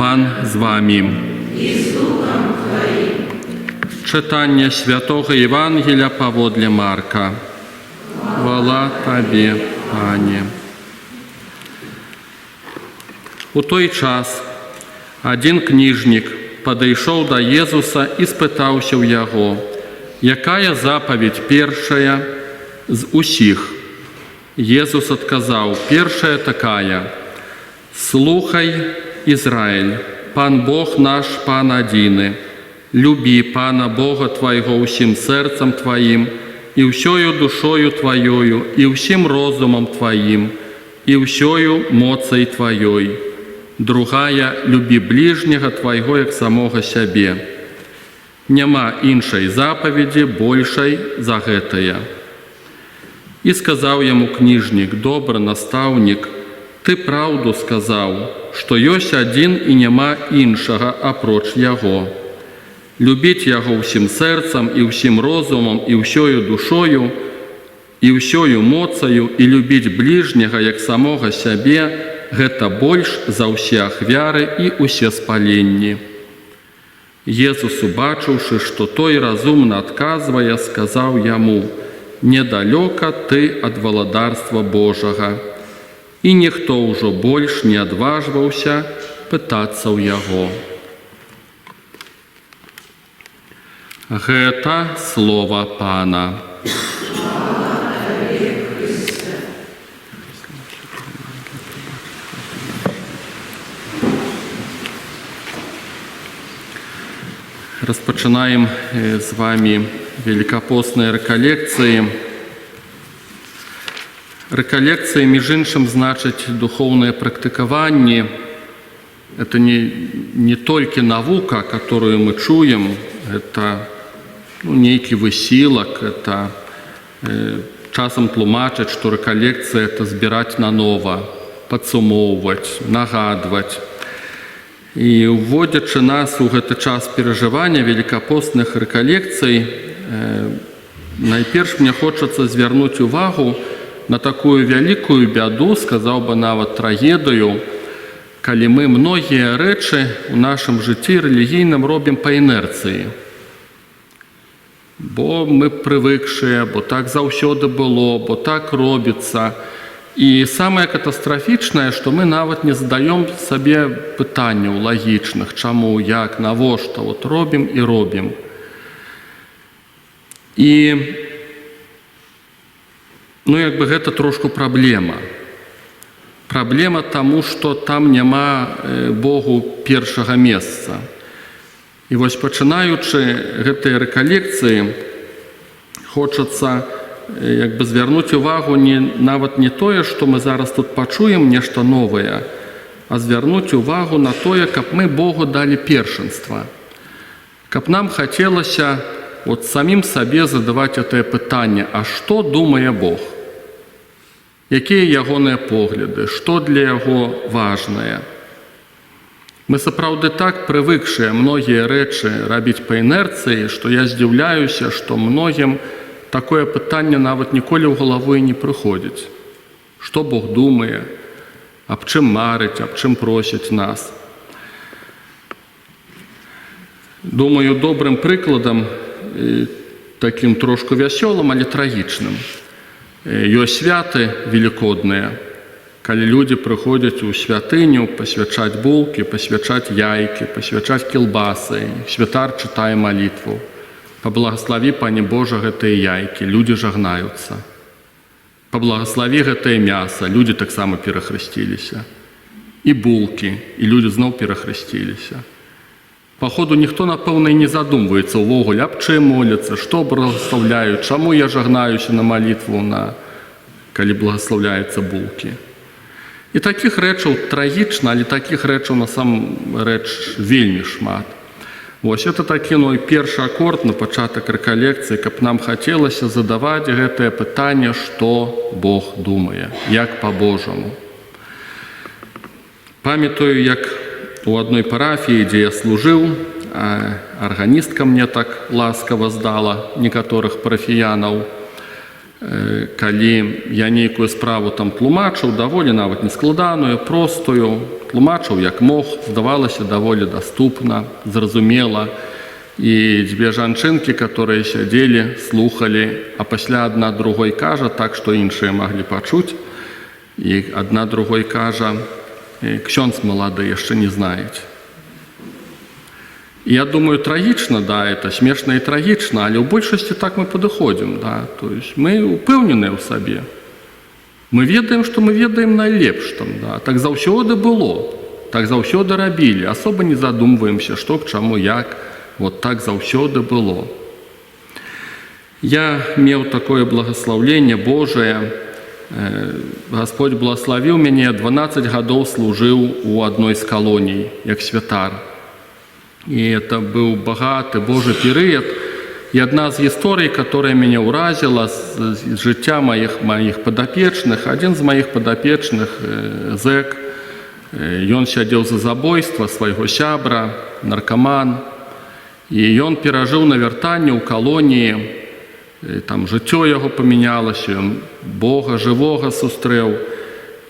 Пан з вами. Читання Святого Євангелія паводле Марка. Хвала Тобі, Пане. У той час один книжник подошел до Иисуса и спытался у Его, якая заповедь першая з усіх? Иисус отказал: першая такая: слухай, Израиль, Пан Бог наш, Пан одиный. Люби Пана Бога Твоего усім серцем Твоим, и всею душою Твоею, и всім розумом Твоим, и всею моцей Твоей. Другая: люби ближнего Твоего, як самого себе. Нема іншай заповеди большей за гэтая. И сказал ему книжник: добрый наставник, ты правду сказал, что есть один и нема іншага апроч Яго. Любить Яго усім серцем, и усім розумом, и всею душою, и всею моцаю, и любить ближнего, як самого себе, гэта больш за ўсе ахвяры и усе спаленні. Иисус, убачыўшы, что той разумно отказывая, сказал ему: недалёка ты от валадарства Божага. И ніхто ўжо больш не адважваўся пытацца ў яго. Гэта слова Пана. Распачинаем з вами великопостные реколекции. Реколекции, між іншим, значит духовное практикование. Это не только наука, которую мы чуем, это некий высилок, это часом тлумачить, что реколекция – это збирать наново, подсумовывать, нагадывать. И вводячи нас у гэты час переживания великопостных реколекций, найперш мне хочется звярнуць увагу на такую великую бяду, сказал бы нават трагедию, калі мы многие рэчы у нашем жыцці рэлігійным робім по инерции. Бо мы привыкшие, бо так заўсёды было, бо так робится. И самое катастрофичное, что мы нават не задаем себе пытанняў лагічных, чаму, як, навошта, вот робім и робім. И як бы гэта трошку праблема. Праблема таму, што там няма Богу першага месца. І вось пачынаючы гэтыя рэкалекцыі, хочацца як бы звярнуць увагу нават не тое, што мы зараз тут пачуем нешта новае, а звярнуць увагу на тое, каб мы Богу далі першынства. Каб нам хацелася вот самим сабе задаваць гэтае пытанне: а што думае Бог? Якія ягоныя погляды? Што для яго важнае? Мы сапраўды так прывыкшыя многія рэчы рабіць па інерцыі, што я здзіўляюся, што многім такое пытанне нават ніколі ў галаву і не прыходзіць. Што Бог думае, аб чым марыць, аб чым просіць нас. Думаю, добрым прыкладам, такім трошку вясёлым, але трагічным, ёсць святы велікодныя, калі людзі прыходзяць у святыню пасвячаць булкі, пасвячаць яйкі, пасвячаць кілбасы, святар чытае малітву: «Поблагослови, Пане Боже, гэтыя яйкі», людзі жагнаюцца. «Поблагослови гэтае мяса», людзі таксама перахрысціліся. І булкі, і людзі зноў перахрысціліся. Паходу, ніхто, напэўна, і не задумваецца ўвогуле, аб чым моляцца, што благословляюць, чаму я жагнаюся на малітву, калі благословляюцца булкі. І такіх рэчаў трагічна, але такіх рэчаў насамрэч вельмі шмат. Вось это такі першы акорд на пачатак рэкалекцыі, каб нам хацелася задаваць гэтае пытанне, што Бог думае, як па-божаму. Памятаю, як у адной парафіі, дзе я служыў, арганістка мне так ласкава здала некаторых парафіянаў, калі я нейкую справу там тлумачыў, даволі нават нескладаную, простую, тлумачыў як мог, здавалася даволі даступна, зразумела. І дзве жанчынкі, которые сядзелі, слухалі, а пасля адна другой кажа так, што іншыя маглі пачуць. І адна другой кажа: «Ксёндз малады яшчэ не знаеце». Я думаю, трагічна, да, это смешна і трагічна, але ў большасці так мы падыходзім, да, то есть мы упэўненыя ў сабе. Мы ведаем, што мы ведаем найлепш там, да, так заўсёды было, так заўсёды рабілі, асоба не задумваемся, што к чаму, як, вот так заўсёды было. Я меў такое благаслаўленне Божае, Господь благословіў мяне, 12 гадоў служыў у адной з калоній, як святар. И это был богатый Божий период. И одна из историй, которая меня уразила с життя моих подопечных, один из моих подопечных, зэк, он сидел за забойство своего сябра, наркоман, и он пережил на вертанні у колонии, там життя его поменялось, он Бога живого сустрэў.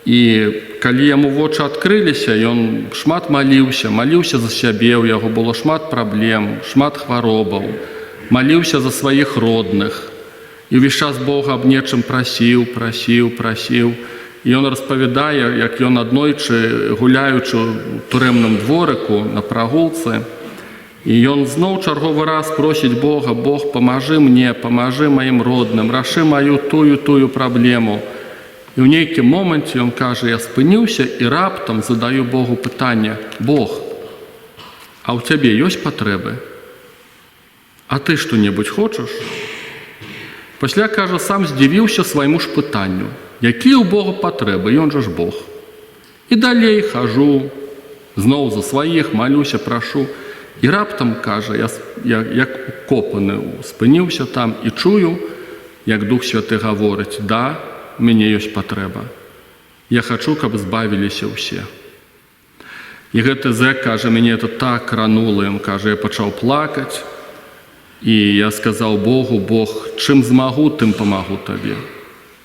І калі яму вочы адкрыліся, ён шмат маліўся за сябе, у яго было шмат праблем, шмат хваробаў, маліўся за сваіх родных. І ўвесь час Бога аб нечым прасіў. І ён распавядае, як ён аднойчы, гуляючы ў турэмным дворыку на прагулцы, і ён зноў чарговы раз просіць Бога: «Бог, памажы мне, памажы маім родным, рашы маю тую праблему». І ў нейкім моманце ён кажа: «Я спыніўся і раптам задаю Богу пытанне: Бог, а ў цябе ёсць патрэбы? А ты што-небудзь хочаш?» Пасля, кажа, сам здзівіўся свайму ж пытанню: якія ў Бога патрэбы, ён жа ж Бог. І далей хожу, зноў за сваіх малюся, прашу. І раптам, кажа, я як укопаны спыніўся там і чую, як Дух Святы гаворыць: «Да, у мяне ёсць патрэба. Я хачу, каб збавіліся ўсе». І гэты зэк, кажа, мяне это так кранула, ён кажа, я пачаў плакаць, і я сказаў Богу: «Бог, чым змагу, тым памагу табе».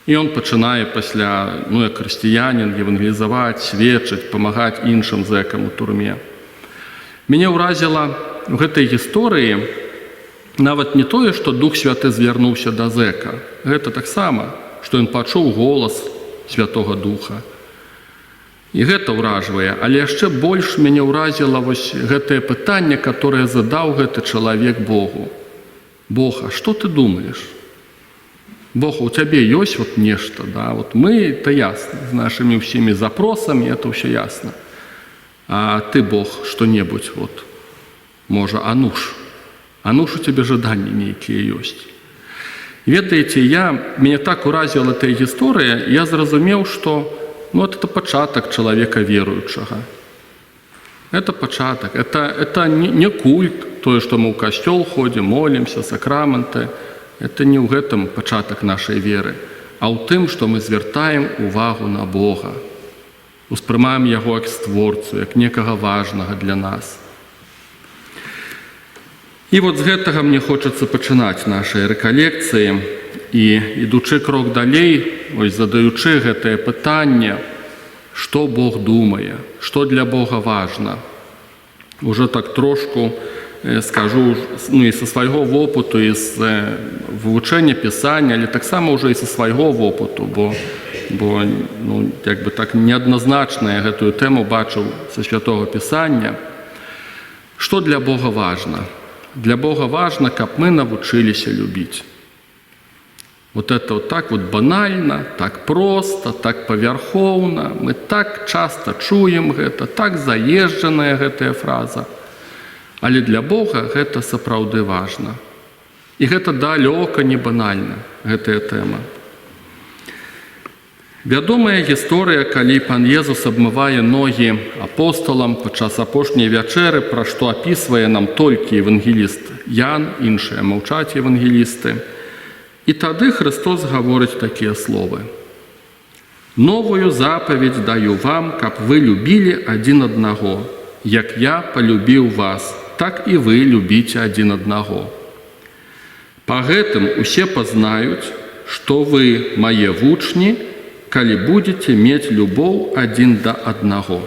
І ён пачынае пасля, як хрысціянін, евангелізаваць, сведчыць, памагаць іншым зэкам у турме. Мяне ўразіла ў гэтай гісторыі нават не тое, што Дух Святы звярнуўся да зэка. Гэта таксама, што ён пачуў голас Святога Духа. І гэта ўражвае, але яшчэ больш мяне ўразіла вось гэтае пытанне, которое задаў гэты чалавек Богу: «Бог, а што ты думаеш? Бог, у цябе ёсць вот нешта, да? Вот мы, это ясно, з нашымі ўсімі запросамі, это ўсё ясно. А ты, Бог, што-небудзь, вот, можа, а ну ж у цябе жаданні нейкія ёсць». Ведаеце, мяне так уразіла эта гісторыя, я зразумеў, што это пачатак чалавека веруючага. Это пачатак, это не культ, тое, што мы ў касцёл ходзім, молімся, сакраменты. Это не ў гэтым пачатак нашай веры, а ў тым, што мы звяртаем увагу на Бога, успрымаем Яго як створцу, як некага важнага для нас. І вот з гэтага мне хочацца пачынаць нашай рэкалекцыі. І ідучы крок далей, задаючы гэтае пытанне, што Бог думае, што для Бога важна. Ужо так трошку скажу і са свайго вопыту, і з вывучэння пісання, але таксама ўжо і са свайго вопыту, бо як бы так неадназначна я гэтую тэму бачыў са святога пісання. Што для Бога важна? Для Бога важна, каб мы навучыліся любіць. Вот это вот так вот банальна, так проста, так павярхоўна. Мы так часта чуем гэта, так заезджаная гэтая фраза. Але для Бога гэта сапраўды важна. І гэта далёка не банальна, гэтая тэма. Вядомая гісторыя, калі пан Езус абмывае ногі апосталам падчас апошняй вячэры, пра што апісвае нам толькі евангеліст Ян, іншыя маўчаць евангелісты. І тады Христос гаворыць такія словы: «Новую запаведь даю вам, каб вы любілі адзін аднаго, як я полюбіў вас, так і вы любіце адзін аднаго. Па гэтым усе пазнаюць, што вы мае вучні, калі будзеце мець любоў адзін да аднаго.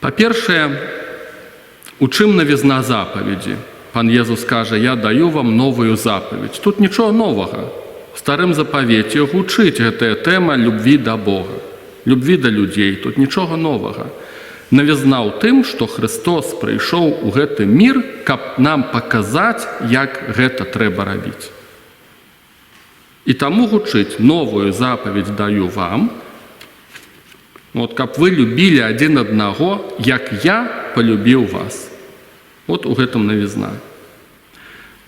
Па-першае, у чым навізна запаведзі? Пан Езус кажа, я даю вам новую запаведь. Тут нічого новага. В старым запавеце гучыць гэтая тэма любві да Бога, любві да людзей. Тут нічога новага. Навізна ў тым, што Христос прыйшоў у гэты мір, каб нам паказаць, як гэта трэба рабіць. І таму гучыць новую запаведь даю вам, каб вы любілі адзін аднаго, як я полюбіў вас. Вот у гэтым навізна.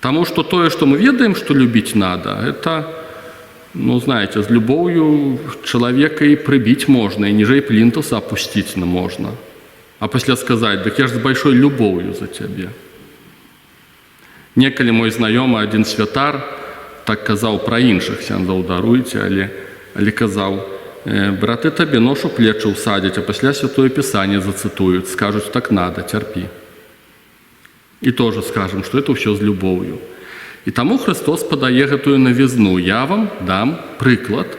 Таму што тое, што мы ведаем, што любіць надо, это, знаете, з любоўю чалавека і прыбіць можна, і ніжэй плінтуса апусціць можна. А пасля сказаць, дык я ж з большой любоўю за цябе. Некалі мой знаёмы, адзін святар, так казаў пра іншых сяндзоў, даруйце, але казаў, браты табе ношу плечы ўсадзяць, а пасля святое пісанне зацытуюць, скажуць, так надо, цярпі. І тоже скажем, што это ўсё з любоўю. І таму Христос падае гэтую навізну. Я вам дам прыклад,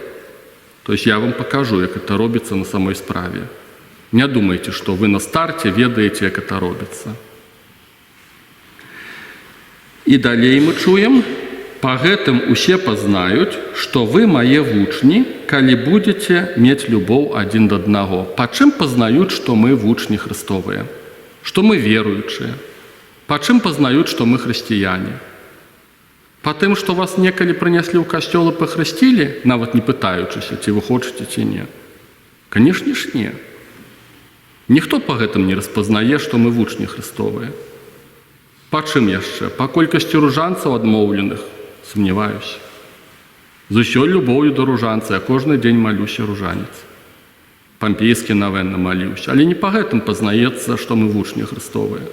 то есть я вам пакажу, як это робіцца на самой справе. Не думайте, што вы на старце ведаеце, як это робіцца. І далей мы чуем, па гэтым усе пазнаюць, што вы мае вучні, калі будзеце мець любоў адзін да аднаго. Па чым пазнаюць, што мы вучні Христовыя, што мы веруючыя? Па чым пазнаюць, што мы хрысціяне? Па тым, што вас некалі прынеслі ў касцёл і пахрысцілі, нават не пытаючыся, ці вы хочаце, ці не? Канешне ж не. Ніхто па гэтым не распазнае, што мы вучні Христовыя. Па чым яшчэ? Па колькасці ружанцаў адмоўленых? Сумняваюся. З усёй любоўю да ружанца, я кожны дзень малюся ружанец. Пампейскі навенна малюся. Але не па гэтым пазнаецца, што мы вучні Христовыя.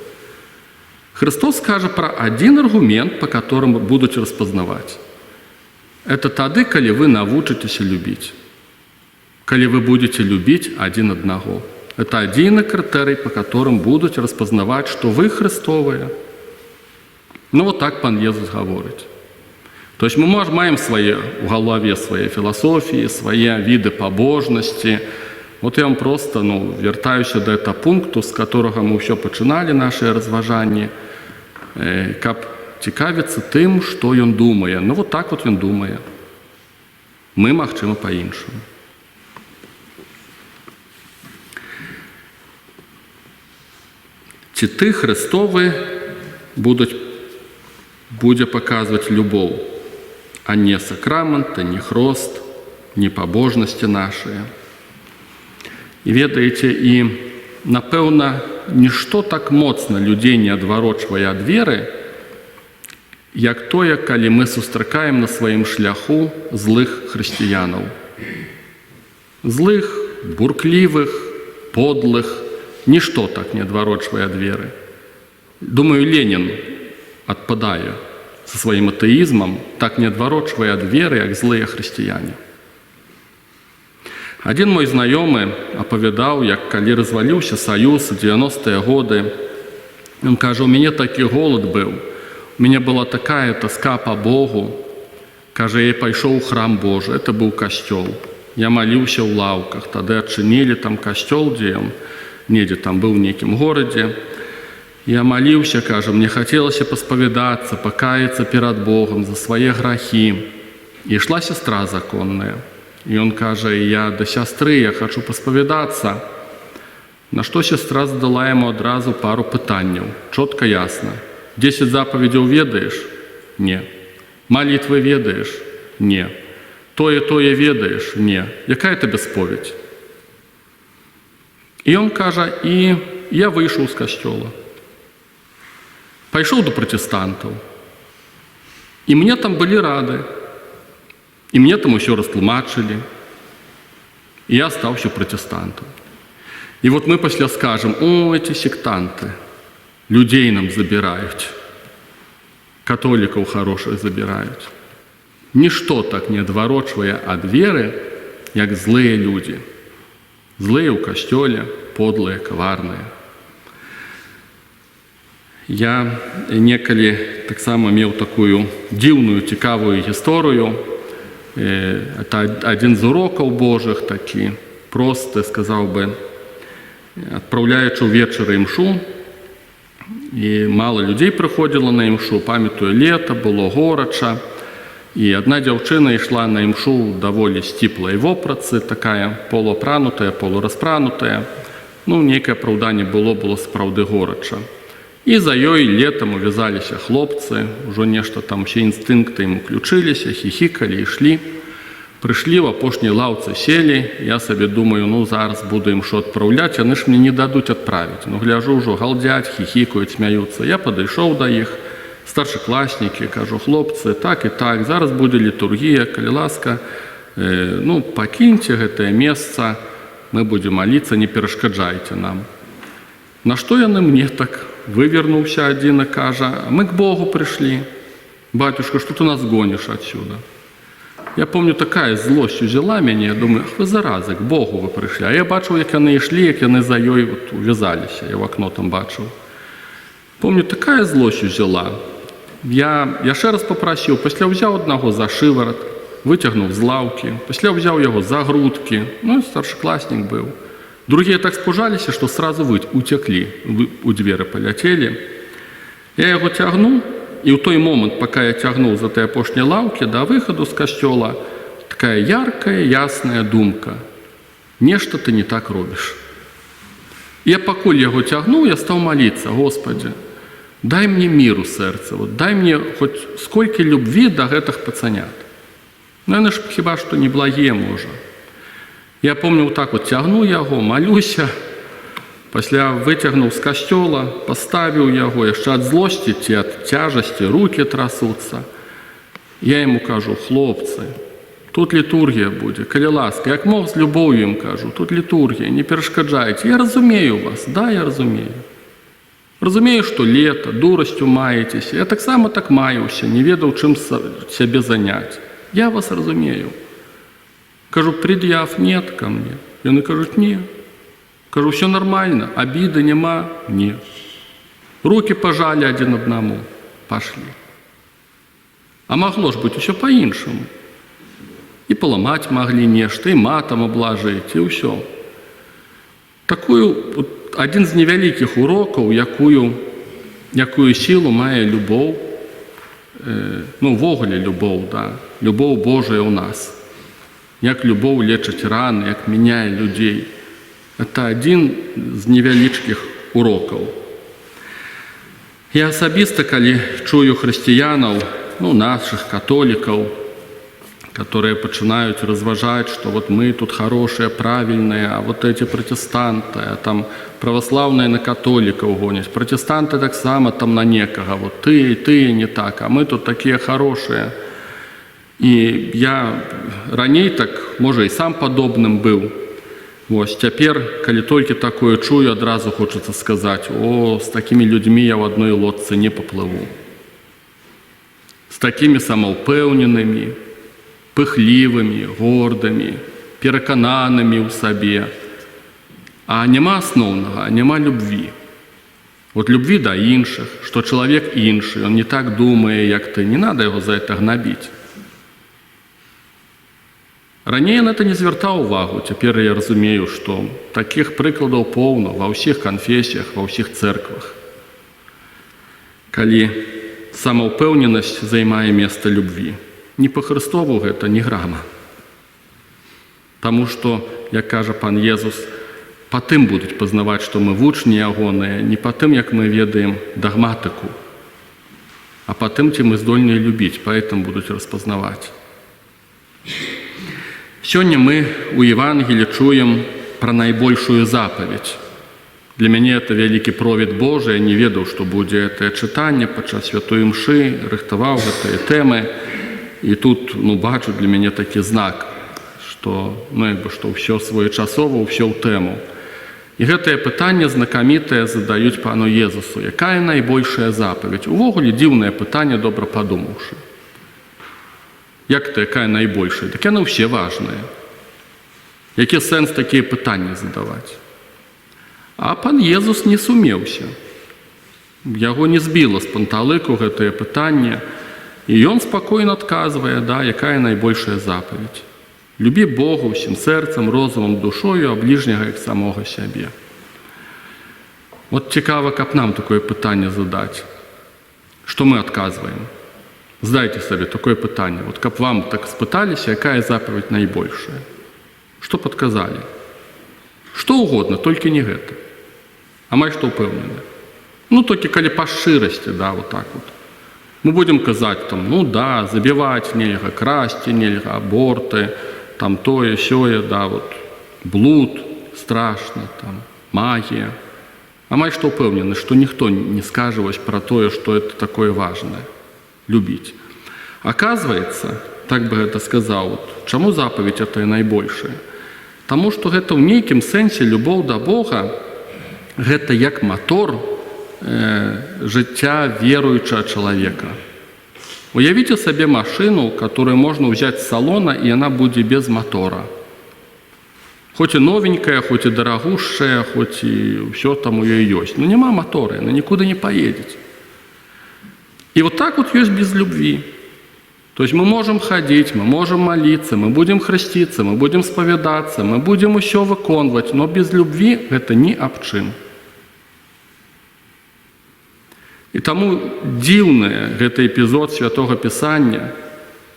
Христос кажа пра адзін аргумент, па которым будуць распазнаваць. Это тады, калі вы навучыцеся любіць. Калі вы будете любіць адзін аднаго. Это адзіны крытэрый, па которым будуць распазнаваць, што вы Христовыя. Вот так пан Езус гаворыць. То есть мы маем в галаве свае філасофіі, свае віды пабожнасці. Вот я вам просто вяртаюся да этого пункту, з которого мы ўсё пачыналі нашыя разважанні, каб цікавіцца тым, што ён думае. Вот так вот ён думае. Мы, магчыма, па-іншаму. Ці ты, Христовы, будзе паказваць любоў, а не сакрамента, не хрост, не пабожнасці нашыя. І ведаеце, і напэўна, нішто так моцна людзей не адварочвае ад веры, як тое, калі мы сустракаем на сваім шляху злых хрысціянаў. Злых, бурклівых, подлых, нішто так не адварочвае ад веры. Думаю, Ленін адпадае са сваім атэізмам, так не адварочвае ад веры, як злыя хрысціяне. Адзін мой знаёмы апавядаў, як калі разваліўся Саюз у 90-е годы, ён кажа, у мяне такі голад быў, у мяне была такая тоска па Богу, кажа, я пайшоў у храм Божы, это быў касцёл. Я маліўся ў лаўках, тады адчынілі там касцёл, дзе ён, недзе там быў у нейкім горадзе. Я маліўся, кажа, мне хацелася паспавядацца, пакаяцца перад Богом за свае грахі. І ішла сястра законная. І ён кажа, я да сястры, я хачу паспавядацца. На што сястра задала яму адразу пару пытанняў. Чотка ясна. 10 запаведзяў ведаеш? Не. Малітвы ведаеш? Не. Тое ведаеш? Не. Якая табе споведь? І ён кажа, і я выйшаў з касцёла. Пайшоў до пратэстантаў. І мне там былі рады. І мне там усё растлумачылі. І я стаўся пратэстантам. І вот мы пасля скажам, эти сектанты, людзей нам забіраюць, католікаў хорошых забіраюць. Нішто так не адварочвае ад веры, як злыя людзі. Злыя ў касцёле, подлыя, каварныя. Я некалі таксама меў такую дзіўную, цікавую гісторыю. Это адзін з урокаў Божых, такі просты, сказаў бы, адпраўляючы ўвечары імшу, і мала людзей прыходзіла на імшу, памятаю, лета, было горача, і адна дзяўчына ішла на імшу даволі сціплай вопратцы, такая полуапранутая, полураспранутая. Нейкае апраўданне было сапраўды горача. І за ёй летам увязаліся хлопцы, ужо нешта там, усе інстынкты ім уключыліся, хіхікалі, ішлі. Прыйшлі, в апошняй лаўцы селі, я сабе думаю, зараз буду імшу адпраўляць, яны ж мне не дадуць адправіць. Гляжу, ўжо галдзяць, хіхікаюць, смяюцца. Я падышоў да іх, старшакласнікі, кажу, хлопцы, так і так, зараз будзе літургія, калі ласка, пакіньце гэтае месца, мы будзем маліцца, не перашкаджайце нам. На што яны мне так вывернуўся адзін і кажа, мы к Богу прыйшлі. Батюшка, што ты нас гоніш адсюда? Я помню, такая злосць узяла мяне, я думаю, вы заразы, к Богу вы прыйшлі. А я бачыў, як яны ішлі, як яны за ёй увязаліся, я в акно там бачыў. Помню, такая злосць узяла. Я яшчэ раз папрасіў, пасля ўзяў аднаго за шыварат, выцягнуў з лаўкі, пасля ўзяў яго за грудкі, старшакласнік быў. Другие так спужаліся, што сразу уцеклі, у дзверы паляцелі. Я яго цягнуў, і ў той момант, пака я цягнуў за той апошняй лаўкі, да выхаду з касцёла, такая яркая, ясная думка. Нешта ты не так робіш. Я пакуль яго цягнуў, я стаў маліцца, Господи, дай мне міру сэрца, дай мне хоць сколькі любві да гэтых пацанят. Яны ж хіба што неблагія, можа. Я помню, так цягну яго, малюся, пасля выцягнуў з касцёла, паставіў яго, яшчэ ад злосці ці ад цяжасці, рукі трасуцца. Я яму кажу, хлопцы, тут літургія будзе, калі ласка, як мог з любоўю ім кажу, тут літургія, не перашкаджайце, я разумею вас, да, я разумею. Разумею, што лета, дурасцю маецеся, я таксама так маюся, не ведаў, чым сябе заняць. Я вас разумею. Кажу, предъяв нет ко мне. Яны кажут, не. Кажу, все нормально, обиды нема? Нет. Руки пожали один одному, пошли. А могло ж быть все по-іншаму. И поломать могли нешта, и матом обложить, и все. Такую, один з невялікіх урокаў, якую сілу мае любоў, ввогуле любоў, да, любоў Божая ў нас. Як любоў лечыць раны, як мяняе людзей. Это адзін з невялічкіх урокаў. Я асабіста, калі чую хрысціянаў, наших католікаў, которые пачынаюць разважаць, што мы тут хорошие, правильные, а эти протестанты, там праваслаўныя на католікаў гоняць, протестанты таксама там на некага, ты не так, а мы тут такія хорошие. І я раней так, можа, і сам падобным быў. Цяпер, калі толькі такое чую, адразу хочацца сказаць, з такімі людзьмі я ў адной лодцы не паплыву. З такімі самаўпэўненымі, пыхлівымі, гордымі, перакананымі ў сабе. А няма асноўнага, няма любві. Любві да іншых, што чалавек іншы, он не так думае, як ты, не надо яго за это гнабіць. Раней я на это не звяртаў увагу, цяпер я разумею, што такіх прыкладаў поўна ва ўсіх канфесіях, ва ўсіх цэрквах. Калі самаўпэўненасць займае месца любві. Не па-хрыстову гэта не грама. Таму што, як кажа пан Езус, па тым будуць пазнаваць, што мы вучні ягоныя, не па тым, як мы ведаем дагматыку, а па тым, ці мы здольныя любіць, па гэтым будуць распазнаваць. Сёння мы у Евангелі чуем пра найбольшую запаведь. Для мяне это вялікі провід Божы, я не ведаў, што будзе гэтае чытанне падчас святой імшы, рыхтаваў гэтыя тэмы. І тут, бачу, для мяне такі знак, што ўсё своечасова, ўсё ў тэму. І гэтае пытанне знакамітае задаюць пану Езусу. Якая найбольшая запаведь? Увогуле дзіўнае пытанне, добра падумаўшы. Як то, якая найбольшая? Так яны ўсе важныя. Які сэнс такія пытанні задаваць? А пан Езус не сумеўся. Яго не збіла з панталыку гэтае пытанне, і ён спакойна адказвае, да, якая найбольшая запаведь. Любі Бога ўсім сэрцам, розумам, душою, а бліжняга як самога сябе. Вот цікава, каб нам такое пытанне задаць. Што мы адказваем? Здайце сабе такое пытанне. Вот каб вам так спыталіся, якая запаведь найбольшая? Што падказалі? Што угодно, толькі не гэта. Амаль што ўпэўнены. Ну, толькі калі па шчырасці, да, вот так вот. Мы будем казаць, там, ну да, забіваць нельга, красці нельга, аборты, там тое, сёе, да, вот, блуд, страшно, там, магія. Амаль што ўпэўнены, што ніхто не скажа вось пра тое, што это такое важнае. Любіць. Аказваецца, так бы гэта сказаў, вот, чаму запаведь это найбольшая? Таму што гэта ў нейкім сэнсе любоў да Бога, гэта як матор жыцця веруючага чалавека. Уявіце сабе машыну, которую можно взять з салона, і яна будзе без мотора. Хоць і новенькая, хоць і дарагушая, хоць і ўсё там у ёй ёсць. Но няма мотора, яна нікуды не поедет. И вот так вот есть без любви. То есть мы можем ходить, мы можем молиться, мы будем хреститься, мы будем споведаться, мы будем усё выконваць, но без любви это ні аб чым. І таму дзіўны гэты эпізод Святога Пісання,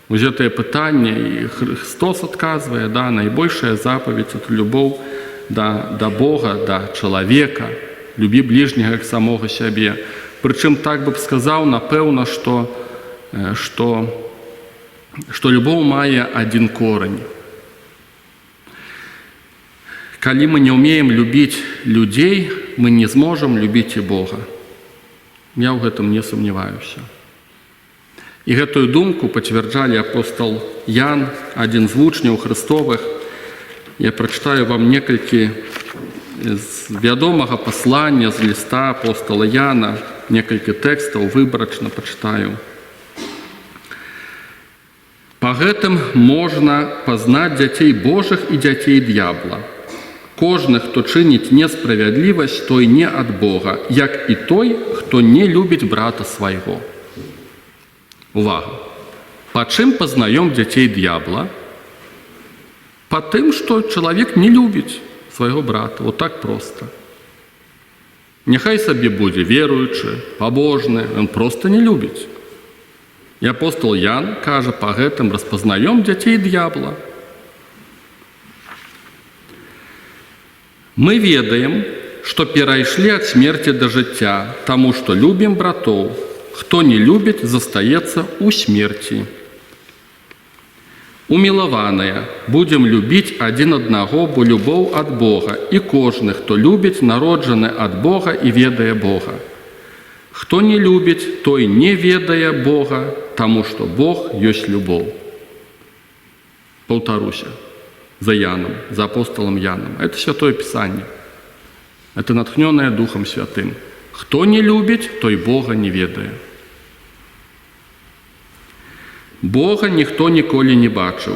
вось гэтае пытанне, і Христос адказвае, да, найбольшая запаведь – это любоў да Бога, да чалавека, любі бліжняга як самога сябе. Прычым, так бы сказаў, напэўна, што любоў мае адзін корань. Калі мы не ўмеем любіць людзей, мы не зможам любіць і Бога. Я ў гэтым не сумняваюся. І гэтую думку пацвярджалі апостол Ян, адзін з вучняў Христовых. Я прачытаю вам некалькі з вядомага паслання, з ліста апостола Яна, некалькі тэкстаў выбарачна пачытаю. «Па гэтым можна пазнаць дзяцей Божых і дзяцей д'ябла. Кожны, хто чыніць несправядлівасць, той не ад Бога, як і той, хто не любіць брата свайго». Увага! Па чым пазнаём дзяцей д'ябла? Па тым, што чалавек не любіць свайго брата. Вот так проста. Няхай сабе будзе веруючы, пабожны, ён проста не любіць. І апостол Ян кажа, па гэтым распазнаём дзяцей д'ябла. Мы ведаем, што перайшлі ад смерці да жыцця, таму што любім братоў. Хто не любіць, застаецца ў смерці. Умілаваныя, будзем любіць адзін аднаго, бо любоў ад Бога, і кожны, хто любіць, народжаны ад Бога і ведае Бога. Хто не любіць, той не ведае Бога, таму што Бог ёсць любоў. Паўтаруся. За Яном, за апостолом Яном. Это Святое Писание. Это натхненное Духом Святым. Кто не любит, той Бога не ведае. Бога ніхто ніколі не бачыў.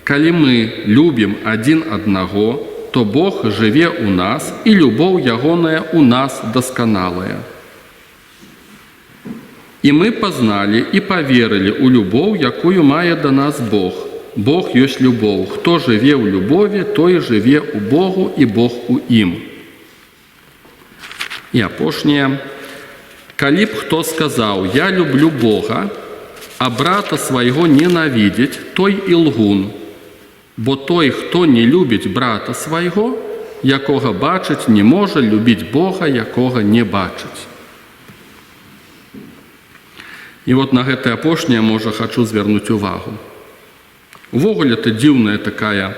Калі мы любім адзін аднаго, то Бог жыве ў нас, і любоў ягоная ў нас дасканалая. І мы пазналі і паверылі ў любоў, якую мае да нас Бог. Бог ёсць любоў. Хто жыве ў любові, той жыве ў Богу, і Бог у ім. І апошняе. Калі б хто сказаў, я люблю Бога, а брата свайго ненавідзець, той і лгун. Бо той, хто не любіць брата свайго, якога бачыць, не можа любіць Бога, якога не бачыць. І вот на гэтае апошняе, можа, хачу звярнуць увагу. Увогуле, это дзіўная такая,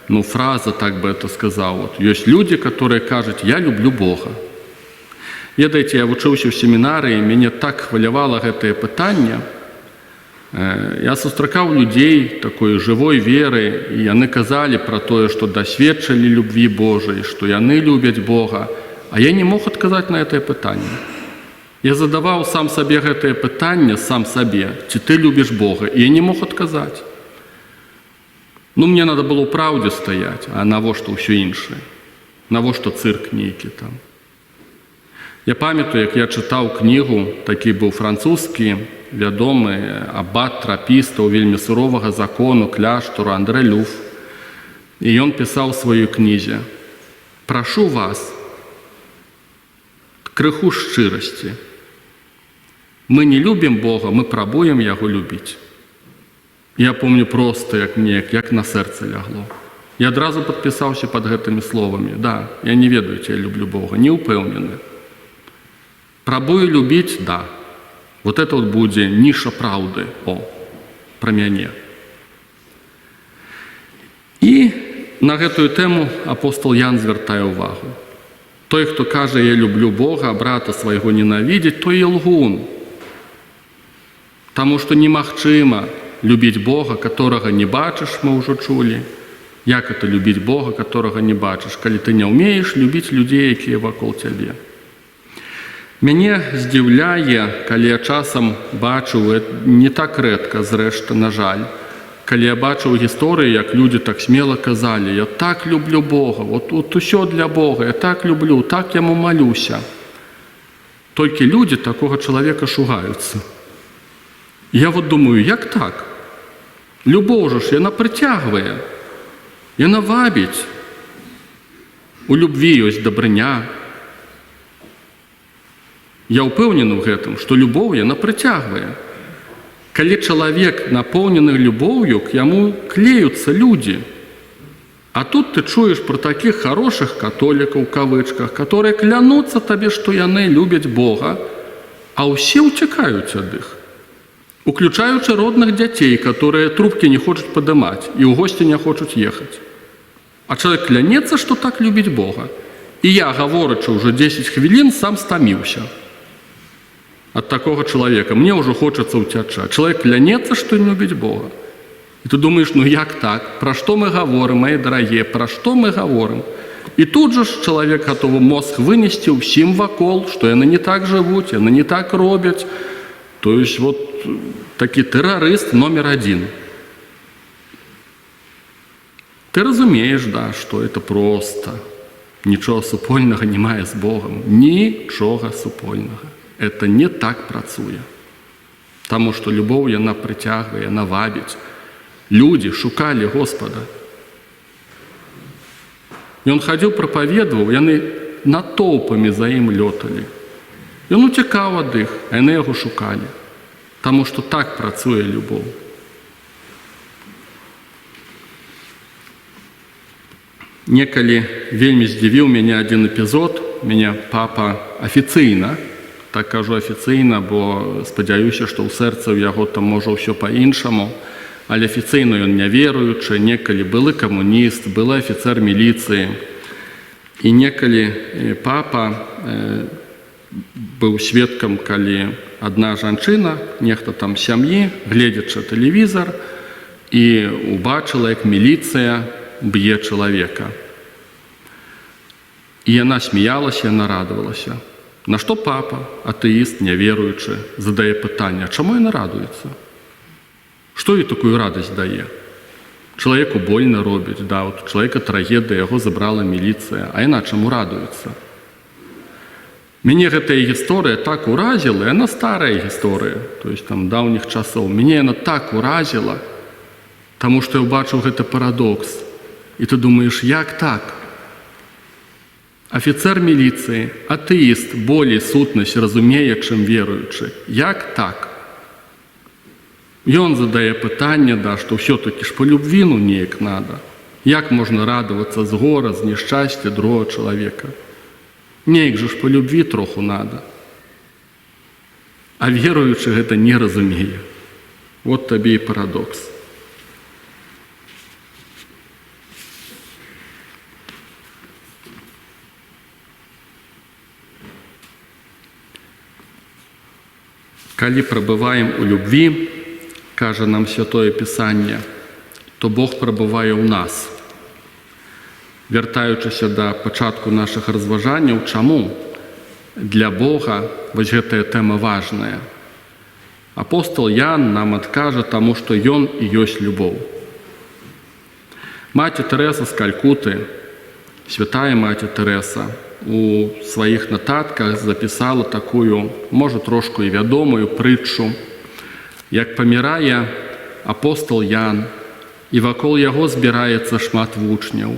фраза, так бы это сказаў. Вот, ёсць людзі, которые кажуць, я люблю Бога. Ведаеце, я вучыўся ў семінарыі, мяне так хвалявала гэтае пытанне. Я сустракаў людзей такой жывой веры, і яны казалі пра тое, што дасведчылі любві Божай, што яны любяць Бога, а я не мог адказаць на гэтае пытанне. Я задаваў сам сабе гэтае пытанне, сам сабе, ці ты любіш Бога, і я не мог адказаць. Мне надо было ў праўдзе стаяць, а навошта ўсё іншае? Навошта цырк нейкі там? Я памятаю, як я чытаў кнігу, такі быў французскі, вядомы абат трапістаў вельмі суровага закону кляштару Андре Люф. І ён пісаў у сваёй кнізе: «Прашу вас, крыху шчырасці. Мы не любім Бога, мы прабуем Яго любіць». Я помню просто, як на сэрца лягло. Я адразу падпісаўся пад гэтымі словамі. Да, я не ведаю, ці я люблю Бога, не ўпэўнены. Прабую любіць, да. Вот это вот будзе ніша праўды, пра мяне. І на гэтую тэму апостол Ян звяртае ўвагу. Той, хто кажа, я люблю Бога, а брата свайго ненавідзіць, той і лгун. Таму што немагчыма любіць Бога, которага не бачыш, мы ўжо чулі. Як это любіць Бога, которага не бачыш, калі ты не ўмееш любіць людзей, якія вакол цябе? Мяне здзіўляе, калі я часам бачу, не так рэдка, зрэшты, на жаль, калі я бачу гісторыі, як людзі так смела казалі: я так люблю Бога, вот усё для Бога, я так люблю, так яму малюся. Толькі людзі такога чалавека шугаюцца. Я вот думаю, як так? Любоў жа ж, яна прыцягвае, яна вабіць. У любві ёсць дабрыня. Я ўпэўнены ў гэтым, што любоў яна прыцягвае. Калі чалавек напоўнены любоўю, к яму клеюцца людзі. А тут ты чуеш пра такіх хорошых католікаў, у кавычках, которые клянуцца табе, што яны любяць Бога, а ўсе ўцякаюць ад іх. Уключаючы родных дзяцей, которые трубкі не хочуць падымаць і ў госці не хочуць ехаць. А чалавек клянецца, што так любіць Бога. І я, гаворачы ўжо 10 хвілін, сам стаміўся ад такога чалавека. Мне ўжо хочацца ўцяча. Чалавек клянецца, што любіць Бога. І ты думаеш, ну як так? Пра што мы гаворым, мае дарагія, пра што мы гаворым? І тут жа ж чалавек гатовы мозг вынесці ўсім вакол, што яны не так жывуць, яны не так робяць. То есть вот такі тэрарыст номер 1. Ты разумееш, да, што это проста. Нічога супольнага не мае з Богам. Нічога супольнага. Это не так працуе. Таму што любоў яна прыцягвае, яна вабіць. Людзі шукалі Господа. Ён хадзіў, прапаведаваў, яны натоўпамі за ім лёталі. Ён уцякаў ад іх, а яны яго шукалі. Таму што так працуе любоў. Некалі вельмі здзівіў мяне адзін эпізод. Мяне папа афіцыйна, так кажу афіцыйна, бо спадзяюся, што ў сэрцы ў яго там можа ўсё па-іншаму, але афіцыйна ён няверуючы, некалі былы камуніст, былы афіцэр міліцыі. І некалі папа быў сведкам, калі адна жанчына, нехта там сям'і, гледзячы тэлевізар, і убачыла, як міліцыя б'е чалавека. І яна смяялася, яна радавалася. На што папа, атэіст, няверуючы, задае пытанне: чаму яна радуецца? Што ёй такую радасць дае? Чалавеку больна робіць, да, от чалавека трагедыя, яго забрала міліцыя, а яна чаму радуецца? Мяне гэтая гісторыя так уразіла, яна старая гісторыя, то есть там даўніх часоў. Мяне яна так уразіла, таму што я ўбачыў гэты парадокс. І ты думаеш, як так? Афіцэр міліцыі, атэіст, болей сутнасць разумее, чым веруючы. Як так? Ён задае пытанне, да, што ўсё-такі ж па любві, ну неяк надо. Як можна радавацца з гора, з няшчасця другога чалавека? Неяк жа ж па любві троху надо. А веруючы гэта не разумее. Вот табе і парадокс. Калі прабываем у любві, кажа нам Святое Пісанне, то Бог прабывае ў нас. Вяртаючыся да пачатку нашых разважанняў, чаму для Бога вось гэтая тэма важная? Апостол Ян нам адкажа, таму што ён і ёсць любоў. Маці Тэрэса з Калькуты, святая маці Тэрэса, у сваіх нататках запісала такую, можа, трошку і вядомую прытчу, як памірае апостол Ян, і вакол яго збіраецца шмат вучняў.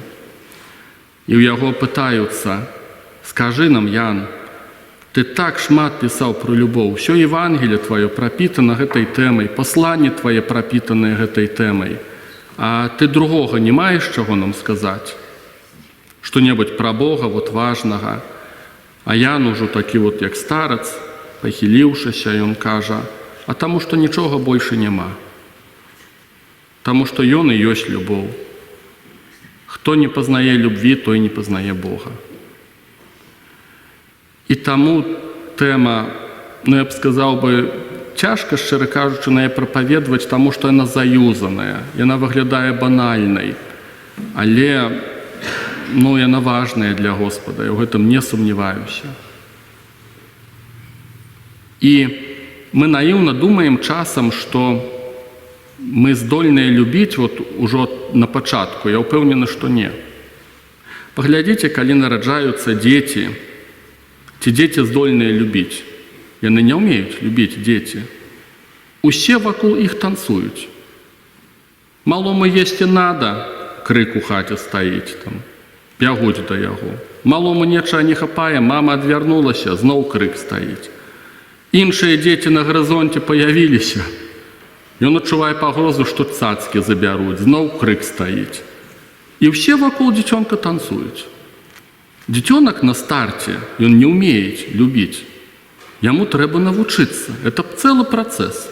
І ў яго пытаюцца: «Скажы нам, Ян, ты так шмат пісаў про любоў, усё Евангелие твоё прапітана гэтай тэмай, пасланне твоє прапітанае гэтай тэмай, а ты другога не маеш чаго нам сказаць? Што-небудзь пра Бога вот важнага». А Ян ужо такі вот як старац, пахіліўшыся, ён кажа: «А таму што нічога больше няма. Таму што ён і ёсць любоў. Хто не пазнае любві, той не пазнае Бога». І таму тэма, я б сказаў бы, цяжка, шчыра кажучы, на яе прапаведваць, таму што яна заюзаная, яна выглядае банальнай, але яна важная для Господа, я ў гэтым не сумняваюся. І мы наіўна думаем часам, што мы здольныя любіць вот ужо на пачатку. Я ўпэўнены, што не. Паглядзіце, калі нараджаюцца дзеці, ці дзеці здольныя любіць. Яны не ўмеюць любіць, дзеці. Усе вакол іх танцуюць. Малому есці надо, крык у хаце стаіць там, бягуць да яго. Малому нечага не хапае, мама адвярнулася, зноў крык стаіць. Іншыя дзеці на гарызонце паявіліся. Ён адчувае пагрозу, што цацкі забяруць, зноў крык стаіць. І ўсе вакол дзіцёнка танцуюць. Дзіцёнак на старце, ён не ўмее любіць. Яму трэба навучыцца. Это цэлы працэс.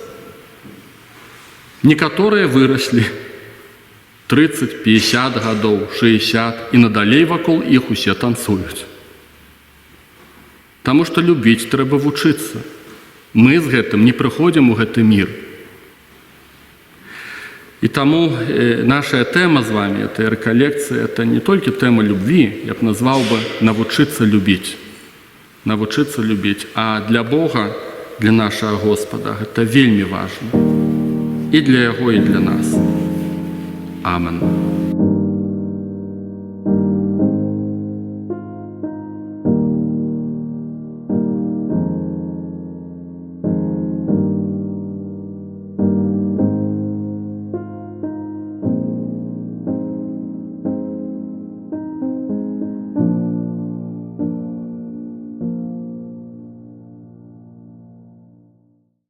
Некаторыя выраслі 30, 50 гадоў, 60, і надалей вакол іх усе танцуюць. Таму што любіць трэба вучыцца. Мы з гэтым не прыходзім у гэты мір. І таму наша тэма з вами, эта рэкалекцыя, это не толькі тэма любві, я б назваў бы навучыцца любіць. Навучыцца любіць. А для Бога, для нашага Господа, гэта вельмі важна. І для Яго, і для нас. Амен.